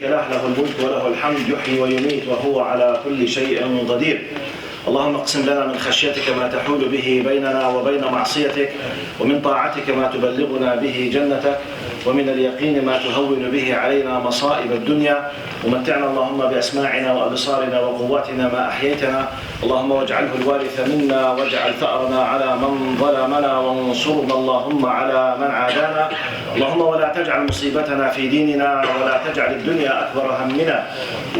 له، له الملك وله الحمد يحيي ويميت وهو على كل شيء قدير. اللهم اقسم لنا من خشيتك ما تحول به بيننا وبين معصيتك، ومن طاعتك ما تبلغنا به جنتك، ومن اليقين ما تهون به علينا مصائب الدنيا، ومتعنا اللهم بأسماعنا وأبصارنا وقواتنا ما أحييتنا، اللهم واجعله الوارث منا، واجعل ثأرنا على من ظلمنا، وانصرنا اللهم على من عادانا، اللهم ولا تجعل مصيبتنا في ديننا، ولا تجعل الدنيا أكبر همنا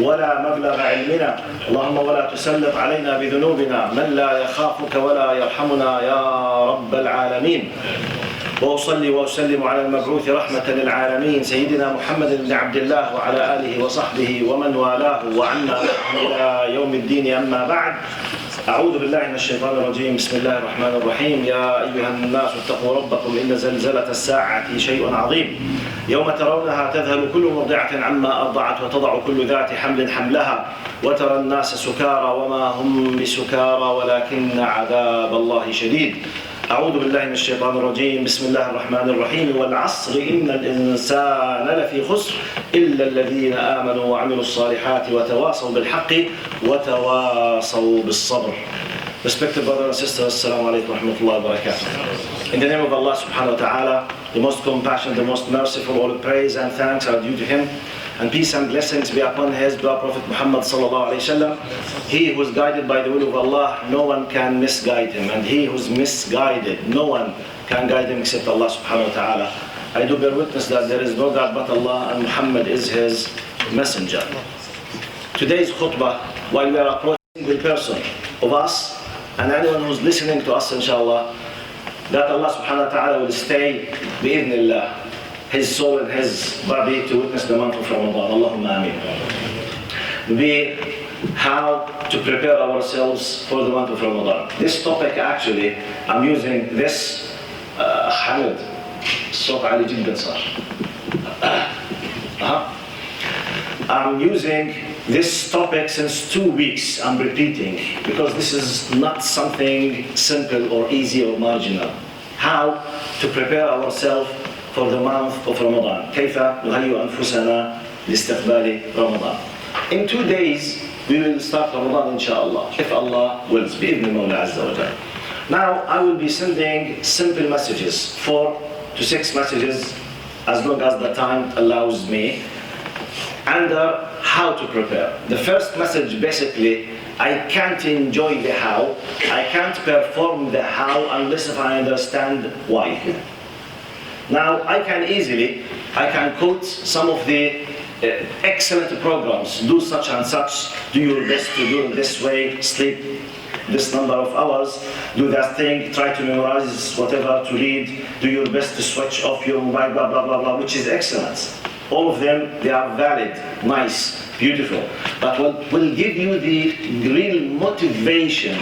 ولا مبلغ علمنا، اللهم ولا تسلط علينا بذنوبنا من لا يخافك ولا يرحمنا يا رب العالمين. وأصلي وأسلم على المبعوث رحمة للعالمين سيدنا محمد بن عبد الله وعلى آله وصحبه ومن والاه وعنا إلى يوم الدين. أما بعد، أعوذ بالله من الشيطان الرجيم. بسم الله الرحمن الرحيم. يا أيها الناس اتقوا ربكم إن زلزلة الساعة شيء عظيم، يوم ترونها تذهل كل مرضعة عما أرضعت وتضع كل ذات حمل حملها وترى الناس سكارى وما هم بسكارى ولكن عذاب الله شديد. أعوذ بالله من الشيطان الرجيم. بسم الله الرحمن الرحيم. والعصر إن الإنسان لفي خسر إلا الذين آمنوا وعملوا الصالحات وتواصوا بالحق وتواصوا بالصبر. Respected brothers and sisters, Assalamu alaikum wa rahmatullahi wa barakatuh. In the name of Allah subhanahu wa ta'ala, the most compassionate, the most merciful, all praise and thanks are due to Him. And peace and blessings be upon His beloved Prophet Muhammad sallallahu alayhi wa sallam. He who is guided by the will of Allah, no one can misguide him. And he who is misguided, no one can guide him except Allah subhanahu wa ta'ala. I do bear witness that there is no God but Allah and Muhammad is His messenger. Today's khutbah, while we are approaching the person of us and anyone who is listening to us, inshallah, that Allah subhanahu wa ta'ala will stay bi'idhnillah, his soul and his body to witness the month of Ramadan. Allahumma ameen. Be how to prepare ourselves for the month of Ramadan. This topic actually, I'm using this Hamid. الصوت عالي جدا صار. I'm using this topic since 2 weeks. I'm repeating because this is not something simple or easy or marginal. How to prepare ourselves for the month of Ramadan. كيف نهيئ أنفسنا لاستقبال رمضان. In 2 days we will start Ramadan inshallah, if Allah wills, بإذن المولى عز وجل. Now I will be sending simple messages, 4 to 6 messages, as long as the time allows me, under how to prepare. The first message basically, I can't enjoy the how, I can't perform the how unless if I understand why. Now I can quote some of the excellent programs, do such and such, do your best to do it this way, sleep this number of hours, do that thing, try to memorize whatever to read, do your best to switch off your mobile, blah blah blah blah, which is excellent. All of them, they are valid, nice, beautiful, but what will give you the real motivation,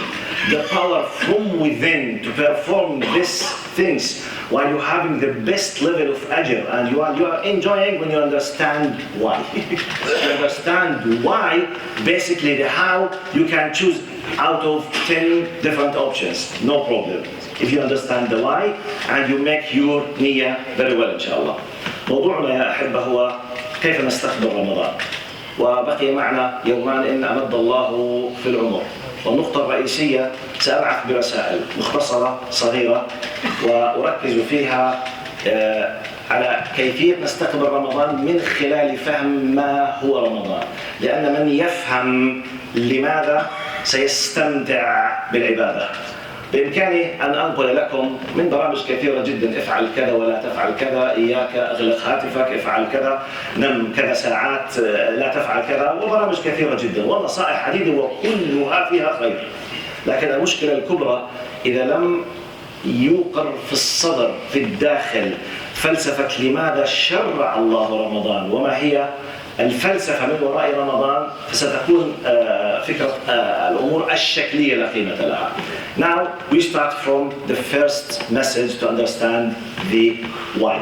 the power from within to perform these things while you're having the best level of ajr, and you are enjoying when you understand why. You understand why, basically the how, you can choose out of 10 different options, no problem. If you understand the why and you make your niyyah very well inshallah. موضوعنا يا أحبة هو كيف نستقبل رمضان. وبقي معنا يومان إن أمد الله في العمر. والنقطة الرئيسية سأبعث برسائل مختصرة صغيرة وأركز فيها على كيفية نستقبل رمضان من خلال فهم ما هو رمضان. لأن من يفهم لماذا سيستمتع بالعبادة. بإمكاني أن أنقل لكم من برامج كثيرة جدا، افعل كذا ولا تفعل كذا، إياك أغلق هاتفك، افعل كذا، نم كذا ساعات، لا تفعل كذا، وبرامج كثيرة جدا ونصائح عديدة وكلها فيها خير. لكن المشكلة الكبرى إذا لم يوقر في الصدر في الداخل فلسفة لماذا شرع الله رمضان وما هي الفلسفة من وراء رمضان، فستكون فكرة الأمور الشكلية لا قيمة لها. Now we start from the first message to understand the why.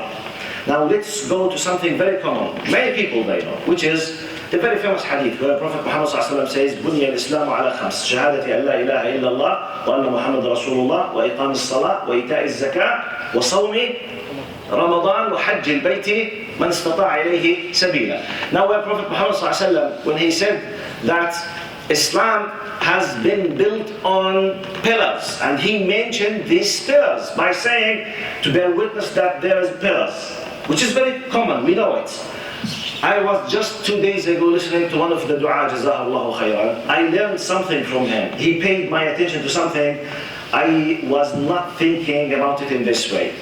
Now let's go to something very common, many people they know, which is the very famous hadith where Prophet Muhammad ﷺ says بني الإسلام على 5 شهادة أن لا إله إلا الله وأن محمد رسول الله وإقام الصلاة وإيتاء الزكاة وصوم رمضان وحج البيت من استطاع إليه سبيلا. Now where Prophet Muhammad ﷺ, when he said that Islam has been built on pillars, and he mentioned these pillars by saying to bear witness that there is pillars, which is very common, we know it. I was just 2 days ago listening to one of the dua, Jazahullahu khairan. I learned something from him. He paid my attention to something I was not thinking about it in this way.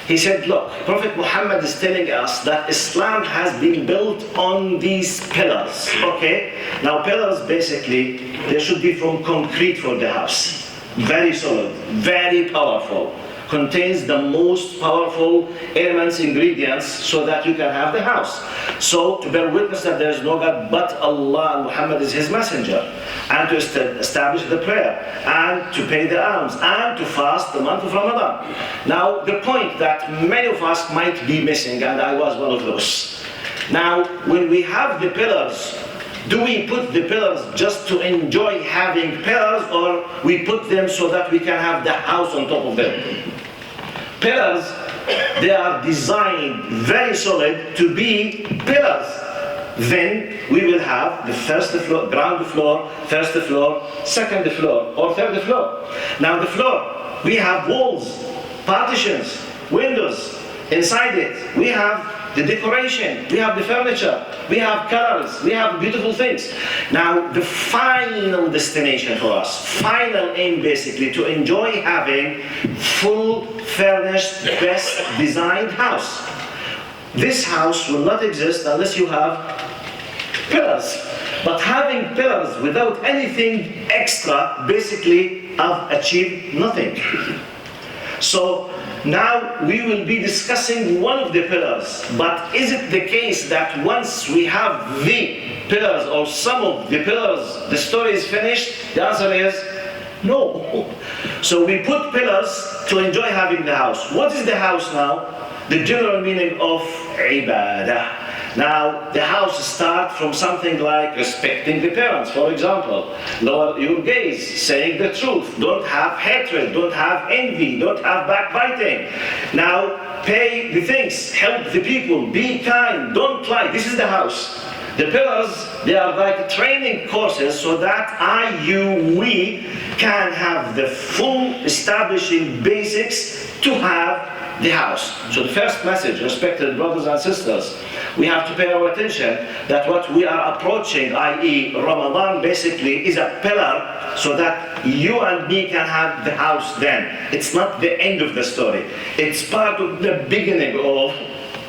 He said, look, Prophet Muhammad is telling us that Islam has been built on these pillars, okay? Now pillars, basically, they should be from concrete for the house. Very solid, very powerful. Contains the most powerful elements, ingredients, so that you can have the house. So, to bear witness that there is no God but Allah and Muhammad is His messenger, and to establish the prayer, and to pay the alms, and to fast the month of Ramadan. Now, the point that many of us might be missing, and I was one of those. Now, when we have the pillars, do we put the pillars just to enjoy having pillars, or we put them so that we can have the house on top of them? Pillars, they are designed very solid to be pillars. Then we will have the first floor, ground floor, first floor, second floor, or third floor. Now the floor, we have walls, partitions, windows. Inside it, we have the decoration, we have the furniture, we have colors, we have beautiful things. Now the final destination for us, final aim basically, to enjoy having full furnished, best designed house. This house will not exist unless you have pillars. But having pillars without anything extra, basically I've achieved nothing. So now we will be discussing one of the pillars, but is it the case that once we have the pillars or some of the pillars, the story is finished? The answer is no. So we put pillars to enjoy having the house. What is the house now? The general meaning of ibadah. Now, the house starts from something like respecting the parents, for example. Lower your gaze, saying the truth. Don't have hatred, don't have envy, don't have backbiting. Now, pay the things, help the people, be kind, don't lie. This is the house. The pillars, they are like training courses so that we can have the full establishing basics to have the house. So the first message, respected brothers and sisters, we have to pay our attention that what we are approaching, i.e. Ramadan, basically is a pillar so that you and me can have the house then. It's not the end of the story. It's part of the beginning of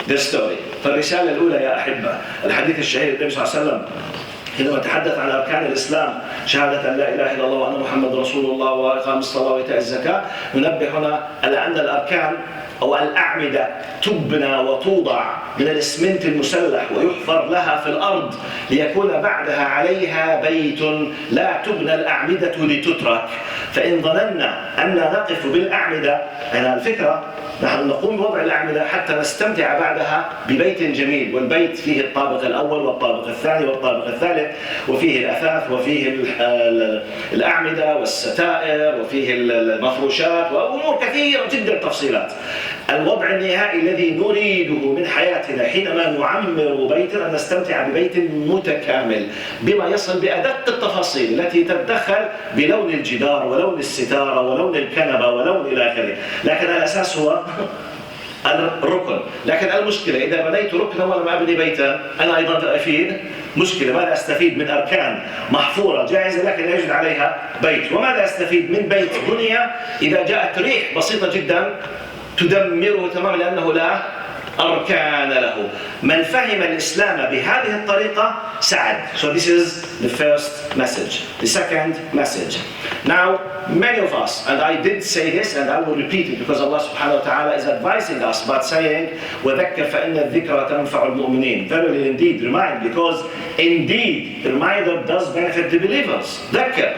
the story. فالرسالة الأولى يا أحبة، الحديث الشهير النبي صلى الله عليه وسلم حينما تحدث عن أركان الإسلام، شهادة أن لا إله إلا الله وأن محمد رسول الله وإقام الصلاة وإيتاء الزكاة، ننبه هنا على أن الأركان أو الأعمدة تبنى وتوضع من الإسمنت المسلح ويحفر لها في الأرض ليكون بعدها عليها بيت، لا تبنى الأعمدة لتترك. فإن ظننا أن نقف بالأعمدة، على الفكرة نحن نقوم بوضع الأعمدة حتى نستمتع بعدها ببيت جميل، والبيت فيه الطابق الأول والطابق الثاني والطابق الثالث، وفيه الأثاث وفيه الأعمدة والستائر وفيه المفروشات وأمور كثيرة جدا تفصيلات. الوضع النهائي الذي نريده من حياتنا حينما نعمر بيتا أن نستمتع ببيت متكامل بما يصل بأدق التفاصيل التي تتدخل بلون الجدار ولون الستارة ولون الكنبة ولون إلى آخره، لكن الأساس هو الركن. لكن المشكلة إذا بنيت ركنا ولم أبني بيتا، أنا أيضا أفيد مشكلة. ماذا أستفيد من أركان محفورة جاهزة لكن لا يوجد عليها بيت؟ وماذا أستفيد من بيت بني إذا جاءت ريح بسيطة جدا تدمره تماما لأنه لا أركان له؟ من فهم الإسلام بهذه الطريقة سعد. So this is the first message. The second message. Now, many of us, and I did say this and I will repeat it because Allah subhanahu wa ta'ala is advising us by saying, وَذَكَّرْ فَإِنَّ الذِّكْرَ تَنْفَعُ الْمُؤْمِنِينَ. Verily indeed, remind, because indeed the reminder does benefit the believers. ذكر.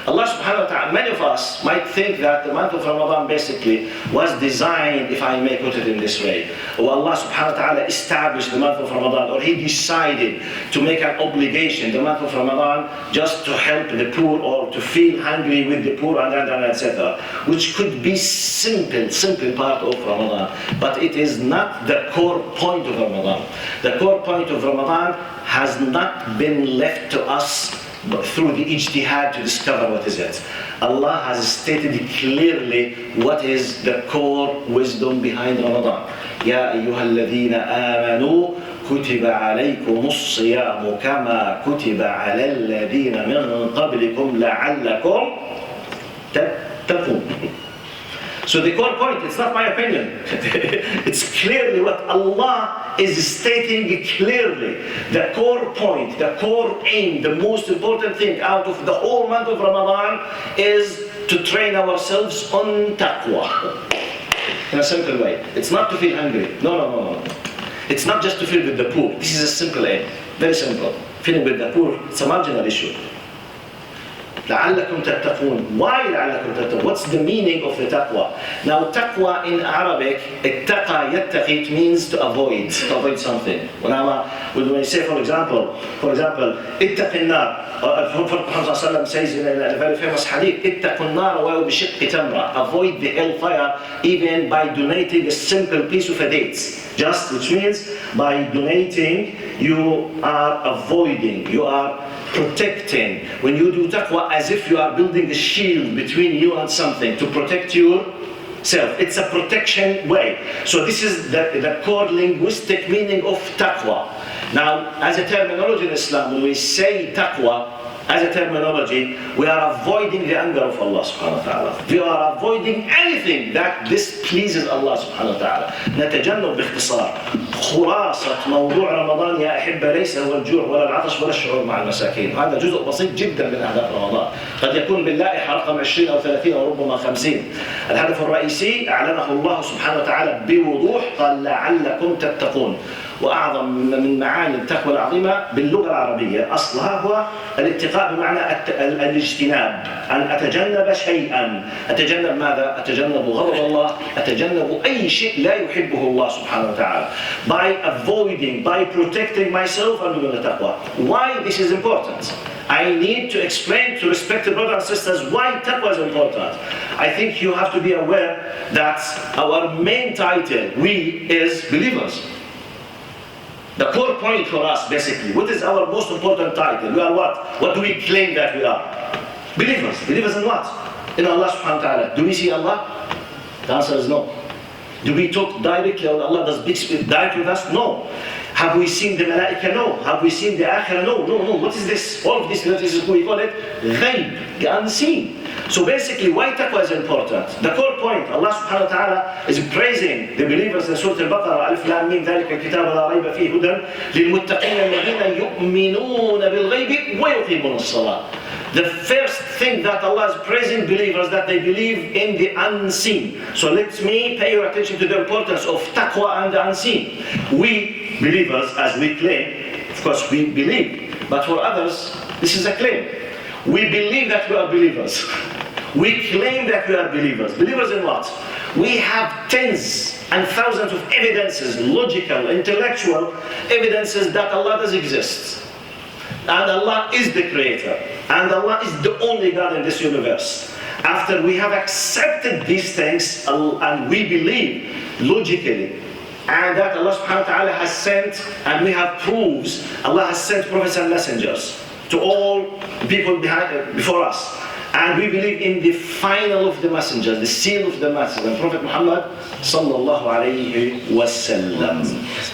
Allah subhanahu wa ta'ala, many of us might think that the month of Ramadan basically was designed, if I may put it in this way, or Allah subhanahu wa ta'ala established the month of Ramadan, or He decided to make an obligation the month of Ramadan just to help the poor or to feel hungry with the poor and etc. Which could be simple part of Ramadan, but it is not the core point of Ramadan. The core point of Ramadan has not been left to us through the ijtihad to discover what is it. Allah has stated clearly what is the core wisdom behind Ramadan. يا أيها الذين آمنوا كتب عليكم الصيام كما كتب على الذين من قبلكم لعلكم تتقون. So the core point, it's not my opinion. It's clearly what Allah is stating clearly. The core point, the core aim, the most important thing out of the whole month of Ramadan is to train ourselves on taqwa. In a simple way. It's not to feel hungry. No. It's not just to feel with the poor. This is a simple aim. Very simple. Feeling with the poor, it's a marginal issue. لعلكم تتقون. Why لعلكم تتقون? What's the meaning of the taqwa? Now taqwa in Arabic, اتقى يتقي, it means to avoid something. When you say for example, اتق النار. Prophet Muhammad says in a very famous hadith, اتقوا النار ولو بشق تمرة. Avoid the hellfire even by donating a simple piece of a date. Just, which means by donating you are avoiding, you are protecting. When you do taqwa, as if you are building a shield between you and something to protect yourself. It's a protection way. So this is the core linguistic meaning of taqwa. Now, as a terminology in Islam, when we say taqwa, as a terminology, we are avoiding the anger of Allah subhanahu wa ta'ala. We are avoiding anything that displeases Allah subhanahu wa ta'ala. نتجنب باختصار. خلاصة موضوع رمضان يا أحبة ليس هو الجوع ولا العطش ولا الشعور مع المساكين. هذا جزء بسيط جدا من أهداف رمضان. قد يكون باللائحة رقم 20 أو 30 أو ربما 50. الهدف الرئيسي أعلنه الله سبحانه وتعالى بوضوح، قال لعلكم تتقون. وأعظم من معاني التقوى العظيمة باللغة العربية أصلها هو الاتقاء بمعنى الاجتناب، أن أتجنب شيئا. أتجنب ماذا؟ أتجنب غضب الله، أتجنب أي شيء لا يحبه الله سبحانه وتعالى. By avoiding, by protecting myself, I'm doing the taqwa. Why this is important? I need to explain to respected brothers and sisters why taqwa is important. I think you have to be aware that our main title, we, is believers. The core point for us, basically, what is our most important title? We are what? What do we claim that we are? Believers. Believers in what? In Allah subhanahu wa ta'ala. Do we see Allah? The answer is no. Do we talk directly with Allah? Does Big Spirit direct with us? No. Have we seen the malaika? No. Have we seen the akhirah? No. What is this? All of this is we call it ghaib, the unseen. So basically, why taqwa is important? The core point, Allah subhanahu wa ta'ala is praising the believers in Surah Al-Baqarah, Alif Lam Mim, ذَلِكَ الْكِتَابَ لَا رَيْبَ فِيهِ هُدًى لِلْمُتَّقِينَ الَّذِينَ يُؤْمِنُونَ بِالْغَيْبِ وَيُقِيمُونَ الصَّلَاةَ. The first thing that Allah is praising believers, that they believe in the unseen. So let me pay your attention to the importance of taqwa and the unseen. We believers, as we claim, of course we believe, but for others, this is a claim. We believe that we are believers. We claim that we are believers. Believers in what? We have tens and thousands of evidences, logical, intellectual evidences that Allah does exist. And Allah is the creator. And Allah is the only God in this universe. After we have accepted these things and we believe logically, and that Allah subhanahu wa ta'ala has sent, and we have proofs, Allah has sent prophets and messengers to all people before us. And we believe in the final of the messengers, the seal of the messenger, Prophet Muhammad sallallahu alayhi wasallam.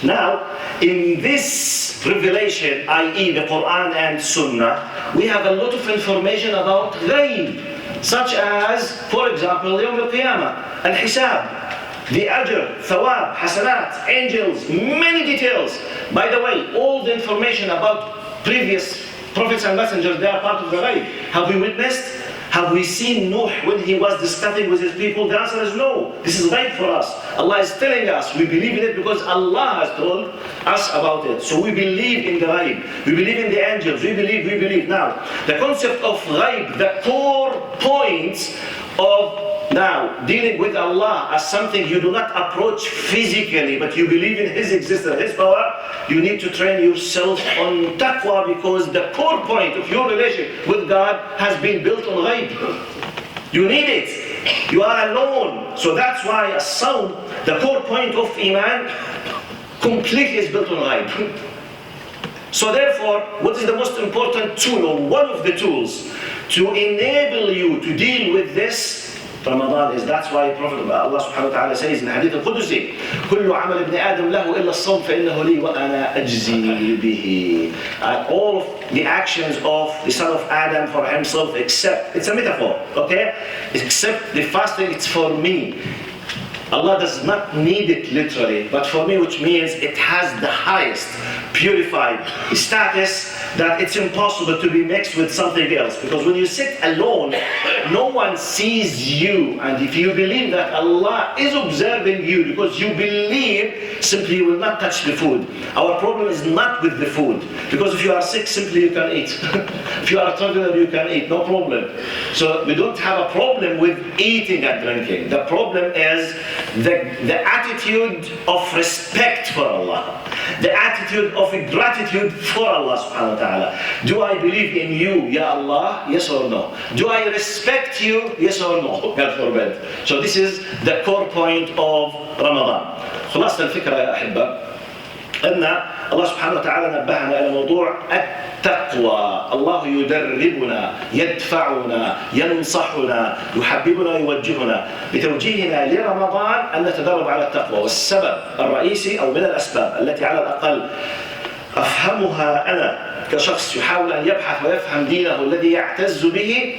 Now, in this revelation, i.e. the Quran and Sunnah, we have a lot of information about ghaib, such as, for example, Yawm al-Qiyamah, al-Hisab, the ajr, thawab, hasanat, angels, many details. By the way, all the information about previous prophets and messengers, they are part of the ghaib. Have we witnessed? Have we seen Nuh when he was discussing with his people? The answer is no. This is right for us. Allah is telling us, we believe in it because Allah has told us about it. So we believe in the ghaib. We believe in the angels. We believe. Now, the concept of ghaib, the core point of now dealing with Allah as something you do not approach physically, but you believe in His existence, His power, you need to train yourself on taqwa, because the core point of your relationship with God has been built on ghaib. You need it. You are alone. So that's why a sound, the core point of Iman, completely is built on ghaib. So therefore, what is the most important tool, or one of the tools, to enable you to deal with this? Ramadan is. That's why Prophet Allah subhanahu wa ta'ala says in Hadith al-Qudusi, كل عمل ابن آدم له إلا الصوم فإنه لي وأنا أجزي به. All of the actions of the son of Adam for himself, except, it's a metaphor, okay? Except the fasting, it's for me. Allah does not need it literally, but for me, which means it has the highest purified status that it's impossible to be mixed with something else. Because when you sit alone, no one sees you. And if you believe that Allah is observing you because you believe, simply you will not touch the food. Our problem is not with the food. Because if you are sick, simply you can eat. If you are a traveler, you can eat, no problem. So we don't have a problem with eating and drinking. The problem is the attitude of respect for Allah, the attitude of gratitude for Allah subhanahu wa ta'ala. Do I believe in you, Ya Allah? Yes or no? Do I respect you? Yes or no? God forbid. So this is the core point of Ramadan. خلاصة الفكرة يا أحبة أن الله سبحانه وتعالى نبهنا إلى موضوع التقوى. الله يدربنا، يدفعنا، ينصحنا، يحببنا، يوجهنا بتوجيهنا لرمضان أن نتدرب على التقوى. والسبب الرئيسي أو من الأسباب التي على الأقل أفهمها أنا كشخص يحاول أن يبحث ويفهم دينه الذي يعتز به،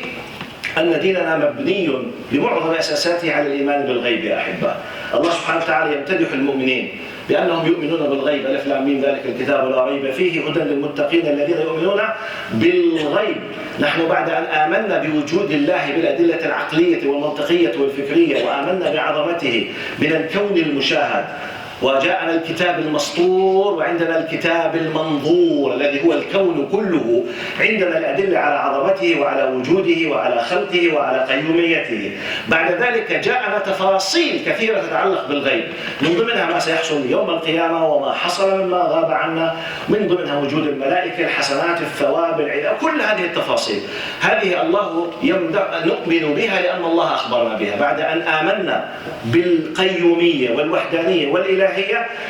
أن ديننا مبني بمعظم أساساته على الإيمان بالغيب يا أحبة. الله سبحانه وتعالى يمتدح المؤمنين بأنهم يؤمنون بالغيب، ألف لام ميم ذلك الكتاب لا ريب فيه هدى للمتقين الذين يؤمنون بالغيب. نحن بعد أن آمنا بوجود الله بالأدلة العقلية والمنطقية والفكرية، وآمنا بعظمته من الكون المشاهد، وجاءنا الكتاب المسطور وعندنا الكتاب المنظور الذي هو الكون كله، عندنا الأدلة على عظمته وعلى وجوده وعلى خلقه وعلى قيوميته. بعد ذلك جاءنا تفاصيل كثيرة تتعلق بالغيب، من ضمنها ما سيحصل يوم القيامة وما حصل مما غاب عنا، من ضمنها وجود الملائكة، الحسنات، الثواب، العذاب، كل هذه التفاصيل هذه الله نؤمن بها لأن الله أخبرنا بها. بعد أن آمنا بالقيومية والوحدانية والإلهية،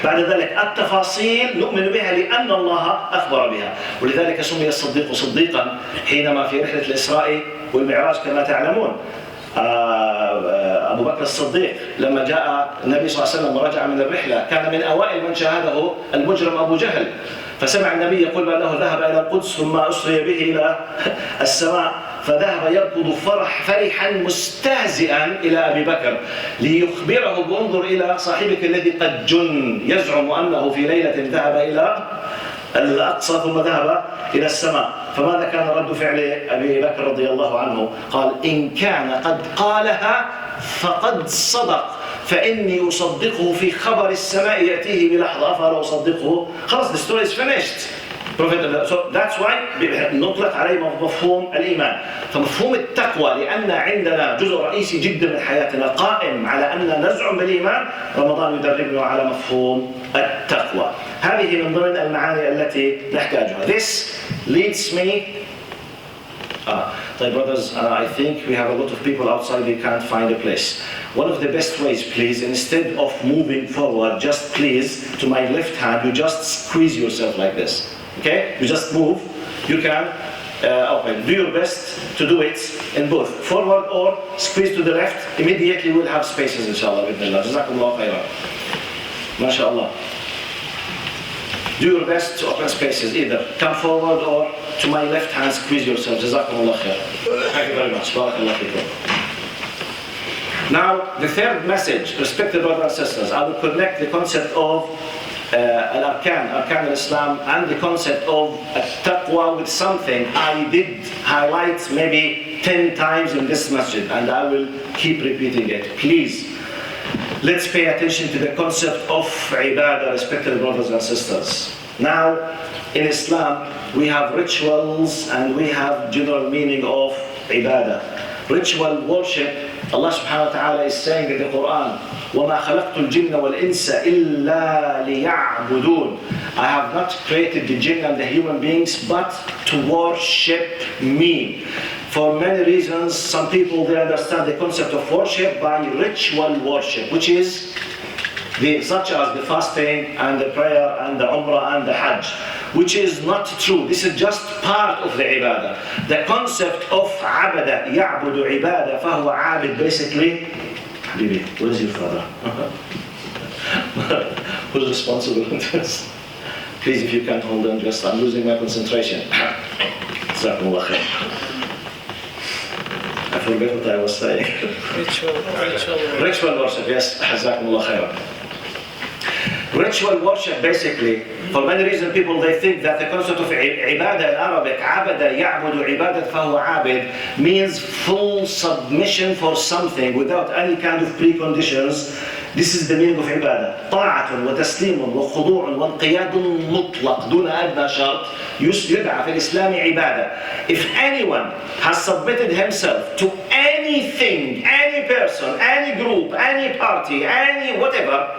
بعد ذلك التفاصيل نؤمن بها لأن الله أخبر بها. ولذلك سمي الصديق صديقا حينما في رحلة الإسراء والمعراج كما تعلمون. أبو بكر الصديق لما جاء النبي صلى الله عليه وسلم ورجع من الرحلة كان من أوائل من شاهده المجرم أبو جهل، فسمع النبي يقول بأنه ذهب إلى القدس ثم أسري به إلى السماء، فذهب يركض فرحا مستهزئا إلى أبي بكر ليخبره بانظر إلى صاحبك الذي قد جن، يزعم أنه في ليلة ذهب إلى الأقصى ثم ذهب إلى السماء. فماذا كان رد فعل أبي بكر رضي الله عنه؟ قال إن كان قد قالها فقد صدق، فإني أصدقه في خبر السماء يأتيه بلحظة أفلا أصدقه. خلاص, the story is finished. So that's why نطلق عليه مفهوم الإيمان. فمفهوم التقوى لأن عندنا جزء رئيسي جدا من حياتنا قائم على أن نزعم بالإيمان، رمضان يدربنا على مفهوم التقوى. هذه من ضمن المعاني التي نحتاجها. This leads me brothers, I think we have a lot of people outside, we can't find a place. One of the best ways, please, instead of moving forward, just please, to my left hand, you just squeeze yourself like this. Okay? You just move. You can do your best to do it in both forward or squeeze to the left. Immediately we'll have spaces, inshallah. Jazakumullah khairan. MashaAllah. Do your best to open spaces, either come forward or to my left hand, squeeze yourself. Jazakumullah khair. Thank you very much. Barakallah fikum. Now, the third message, respected brothers and sisters, I will connect the concept of Arkan al-Islam, and the concept of taqwa with something I did highlight maybe 10 times in this masjid, and I will keep repeating it. Please, let's pay attention to the concept of ibadah, respected brothers and sisters. Now, in Islam, we have rituals and we have general meaning of ibadah. Ritual worship, Allah subhanahu wa ta'ala is saying in the Quran, وَمَا خَلَقْتُ الْجِنَّ وَالْإِنسَ إِلَّا لِيَعْبُدُونَ. I have not created the jinn and the human beings but to worship me. For many reasons, some people they understand the concept of worship by ritual worship, which is such as the fasting and the prayer and the umrah and the hajj, which is not true. This is just part of the ibadah. The concept of abada, ya'budu ibadah, fahuwa abid, basically, Habibi, where is your father? Who's responsible for this? Please, if you can't hold on, I'm losing my concentration. Jazakumullah khair. I forgot what I was saying. Ritual worship, yes. Jazakumullah khairan. Ritual worship, basically, for many reasons, people they think that the concept of ibadah in Arabic, abada ya'budu ibadat fahuwa abid, means full submission for something without any kind of preconditions. This is the meaning of ibadah. طاعة وتسليم وخضوع وانقياد مطلق دون أدنى شرط يدعى في الإسلام عبادة. If anyone has submitted himself to anything, any person, any group, any party, any whatever,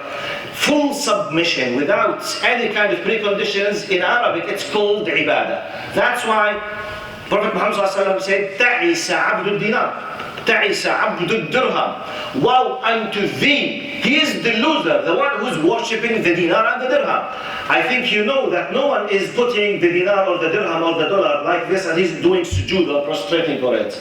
full submission without any kind of preconditions, in Arabic it's called ibadah. That's why Prophet Muhammad said, تعس عبد الدينار, تعس عبد الدرهم. Woe unto thee, he is the loser, the one who's worshipping the dinar and the dirham. I think you know that no one is putting the dinar or the dirham or the dollar like this and he's doing sujood or prostrating for it.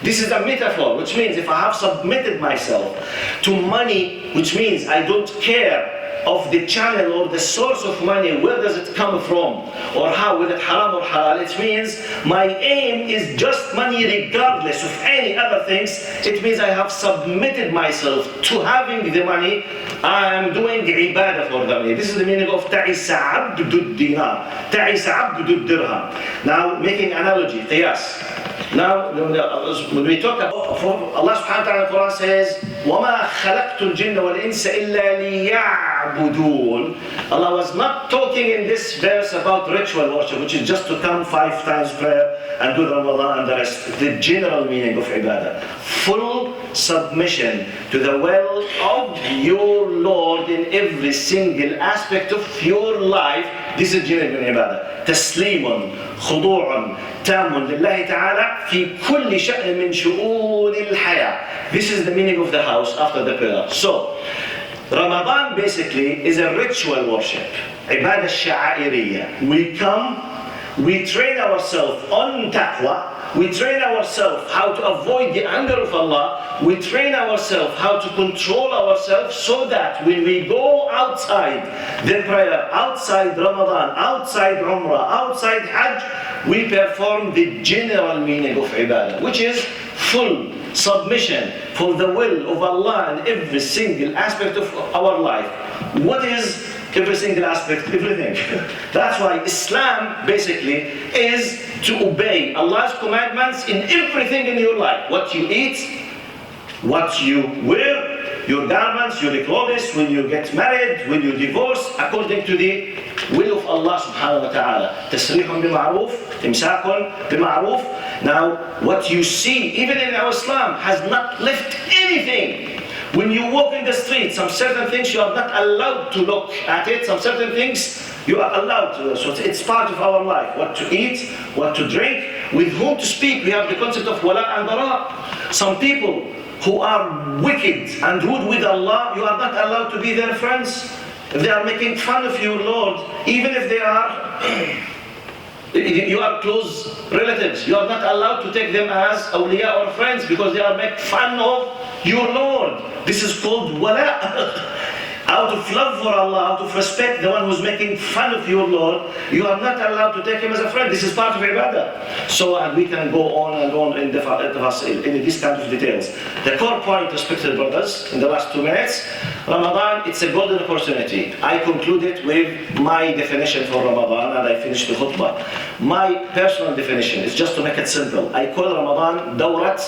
This is a metaphor, which means if I have submitted myself to money, which means I don't care of the channel or the source of money, where does it come from, or how, whether it's haram or halal, it means my aim is just money regardless of any other things. It means I have submitted myself to having the money. I am doing ibadah for the money. This is the meaning of ta'isa abdud dinar, ta'isa abdud dirham. Now, making analogy, qiyas. Now, when we talk about Allah subhanahu wa ta'ala, the Quran says, وَمَا خَلَقْتُ الْجِنَّ وَالْإِنسَ إِلَّا لِيَعْبُدُونَ. Allah was not talking in this verse about ritual worship, which is just to come 5 times prayer and do Ramadan and the rest. The general meaning of ibadah. Full submission to the will of your Lord in every single aspect of your life. This is genuine ibadah. تسليم خضوع تام لله تعالى في كل شأن من شؤون الحياة. This is the meaning of the house after the prayer. So, Ramadan basically is a ritual worship. عبادة شعائرية. We come, we train ourselves on taqwa. We train ourselves how to avoid the anger of Allah. We train ourselves how to control ourselves so that when we go outside the prayer, outside Ramadan, outside Umrah, outside Hajj, we perform the general meaning of ibadah, which is full submission for the will of Allah in every single aspect of our life. What is every single aspect? Everything. That's why Islam basically is to obey Allah's commandments in everything in your life. What you eat, what you wear, your garments, your clothes, when you get married, when you divorce, according to the will of Allah subhanahu wa ta'ala. تسريح بمعروف, إمساك بمعروف. Now, what you see, even in our Islam, has not left anything. When you walk in the street, some certain things you are not allowed to look at it, some certain things you are allowed to. So it's part of our life. What to eat, what to drink, with whom to speak. We have the concept of wala and bara. Some people who are wicked and rude with Allah, you are not allowed to be their friends. If they are making fun of your Lord, even if they are you are close relatives, you are not allowed to take them as awliya or friends because they are making fun of your Lord. This is called wala. out of love for Allah, out of respect, the one who's making fun of your Lord, you are not allowed to take him as a friend. This is part of ibadah. So, and we can go on and on in these kind of details. The core point, respected brothers, in the last 2 minutes, Ramadan, it's a golden opportunity. I concluded with my definition for Ramadan, and I finished the khutbah. My personal definition is just to make it simple. I call Ramadan دورة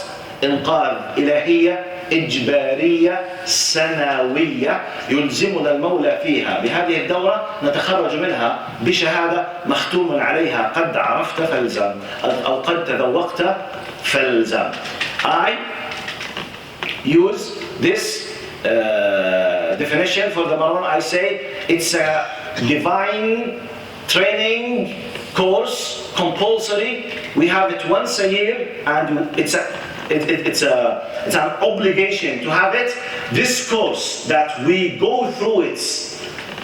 إنقاذ إلهية إجبارية سنوية يلزمنا المولى فيها. بهذه الدورة نتخرج منها بشهادة مختوم عليها قد عرفت فالزم أو قد تذوقت فالزم. I use this definition for the Ramadan. I say it's a divine training course, compulsory. We have it once a year, and it's an obligation to have it. This course that we go through it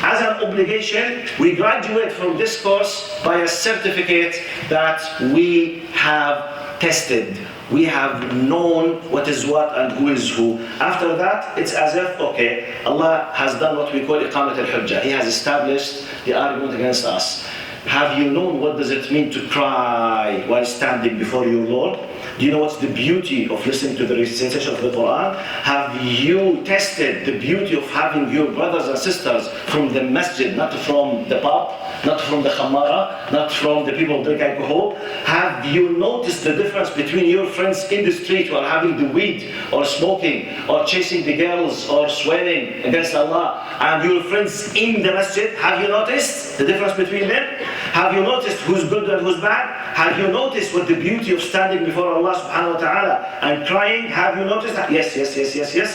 as an obligation, we graduate from this course by a certificate that we have tested. We have known what is what and who is who. After that, it's as if, okay, Allah has done what we call iqamat al-hujjah. He has established the argument against us. Have you known what does it mean to cry while standing before your Lord? Do you know what's the beauty of listening to the recitation of the Quran? Have you tested the beauty of having your brothers and sisters from the masjid, not from the pub, not from the khamara, not from the people who drink alcohol? Have you noticed the difference between your friends in the street who are having the weed or smoking or chasing the girls or swearing against Allah, and your friends in the masjid? Have you noticed the difference between them? Have you noticed who's good and who's bad? Have you noticed what the beauty of standing before Allah subhanahu wa ta'ala and crying? Have you noticed that? Yes.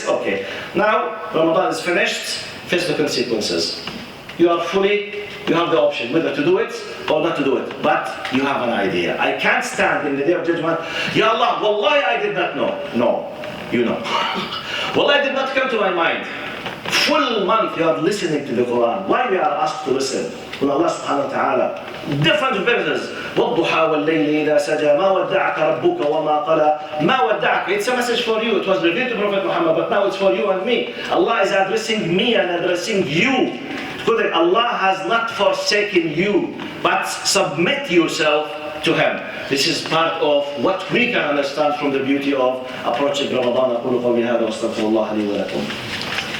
Okay. Now Ramadan is finished. Face the consequences. You have the option whether to do it or not to do it. But you have an idea. I can't stand in the day of judgment. Ya Allah, wallahi I did not know. No, you know. Wallahi did not come to my mind. Full month you are listening to the Quran. Why we are asked to listen? When Allah subhanahu wa ta'ala, different verses. وَالضُّحَى وَاللَّيْلِ إِذَا سَجَى مَا وَدَّعَكَ رَبُّكَ وَمَا قَلَى مَا وَدَّعَكَ. It's a message for you. It was revealed to Prophet Muhammad, but now it's for you and me. Allah is addressing me and addressing you. Allah has not forsaken you, but submit yourself to Him. This is part of what we can understand from the beauty of approaching Ramadan. أقول قولي هذا وأستغفر الله لي ولكم.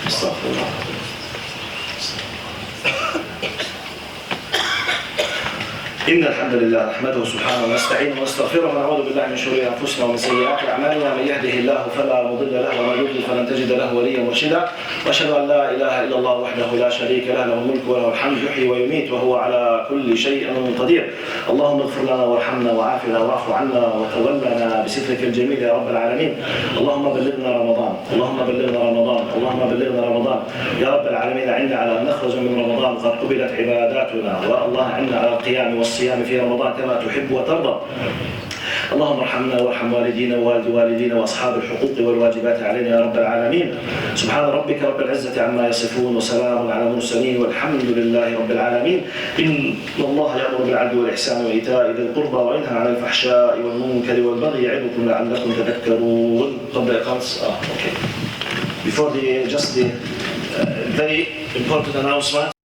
استغفر الله. إن الحمد لله نحمده سبحانه ونستعينه ونستغفره ونعوذ بالله من شرور أنفسنا ومن سيئات أعمالنا. من يهده الله فلا مضل له ومن يضلل فلن تجد له وليا مرشدا. وأشهد أن لا إله إلا الله وحده لا شريك له، له الملك وله الحمد، يحيي ويميت وهو على كل شيء قدير. اللهم اغفر لنا وارحمنا وعافنا واعف عنا وتولنا بسترك الجميل يا رب العالمين. اللهم بلغنا رمضان، اللهم بلغنا رمضان، اللهم بلغنا رمضان يا رب العالمين. عنا على أن نخرج من رمضان قد قبلت عباداتنا، والله عنا على القيام والصيام في رمضان كما تحب وترضى. اللهم ارحمنا وارحم والدينا ووالد والدينا واصحاب الحقوق والواجبات علينا يا رب العالمين. سبحان ربك رب العزة عما يصفون وسلام على المرسلين والحمد لله رب العالمين. إن الله يأمر بالعدل والإحسان وإيتاء ذي القربى وينهى عن الفحشاء والمنكر والبغي يعظكم لعلكم تذكرون. قبل okay. Before the very important announcement.